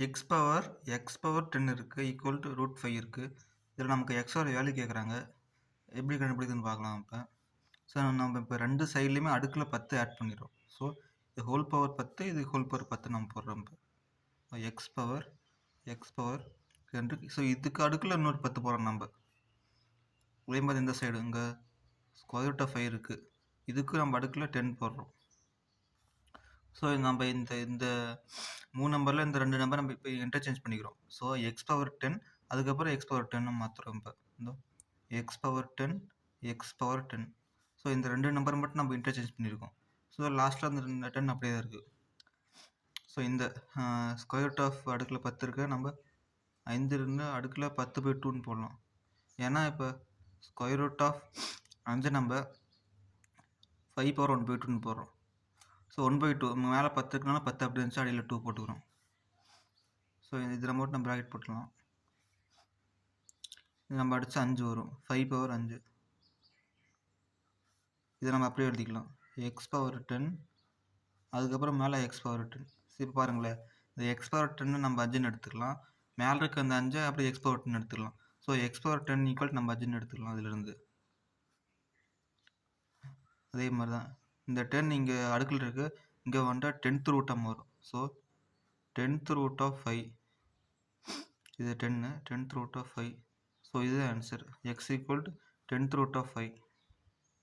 x power 10 இருக்குது equal to √5 இருக்குது. இதில் நமக்கு எக்ஸோட வேல்யூ கேட்குறாங்க. எப்படி கண்டுபிடிக்குதுன்னு பார்க்கலாம் இப்போ. ஸோ நம்ம இப்போ ரெண்டு சைட்லேயுமே அடுக்கில் 10 ஆட் பண்ணிடுறோம். ஸோ இது ஹோல் பவர் 10, இது ஹோல் பவர் 10 நம்ம போடுறோம். இப்போ எக்ஸ் பவர் 2. ஸோ இதுக்கு அடுக்கில் இன்னொரு 10 போடுறோம் நம்ம. அதே மாதிரி இந்த சைடு இங்கே ஸ்கொயர் ரூட் ஆஃப் 5 இருக்குது. இதுக்கு நம்ம அடுக்கில் 10 போடுறோம். ஸோ நம்ம இந்த 3 நம்பரில் இந்த 2 நம்பர் நம்ம இப்போ இன்டர்சேஞ்ச் பண்ணிக்கிறோம். ஸோ x பவர் 10 அதுக்கப்புறம் x பவர் 10 மாற்றுறோம். இப்போ இந்த x power 10 x power 10. So இந்த 2 நம்பர் மட்டும் நம்ம இன்டர்சேஞ்ச் பண்ணியிருக்கோம். ஸோ லாஸ்ட்டில் அந்த 10 அப்படியே தான் இருக்குது. ஸோ இந்த ஸ்கொயர் ரூட் ஆஃப் அடுக்கில் 10 இருக்க நம்ம 5 இருந்து அடுக்கில் 10/2ன்னு போடலாம். ஏன்னா இப்போ ஸ்கொயர் ரூட் ஆஃப் 5 நம்ம 5/1/2ன்னு போடுறோம். ஸோ 1/2 மேலே 10 இருக்குனால 10 அப்படி இருந்துச்சு, அடியில் 2 போட்டுக்கிறோம். ஸோ இதில் மட்டும் நம்ம ப்ராக்கெட் போட்டுக்கலாம். இது நம்ம அடித்து 5 வரும். 5/5. இதை நம்ம அப்படியே எழுதிக்கலாம். x/10 அதுக்கப்புறம் மேலே x/10. இப்போ பாருங்களேன், இந்த x/10 நம்ம 5ன்னு எடுத்துக்கலாம். மேலே இருக்க அந்த 5 அப்படியே x/10 எடுத்துக்கலாம். ஸோ x/10 ஈக்குவல் நம்ம 5ன்னு எடுத்துக்கலாம். அதிலிருந்து அதே மாதிரி தான் இந்த 10 இங்கே அடுக்கில் இருக்குது. இங்கே வந்துட்டால் 10th ரூட்டாக மாறும். ஸோ 10th ரூட் ஆஃப் 5 இது 10th ரூட் ஆஃப் 5. ஸோ இதுதான் answer. x equal to 10th root of 5.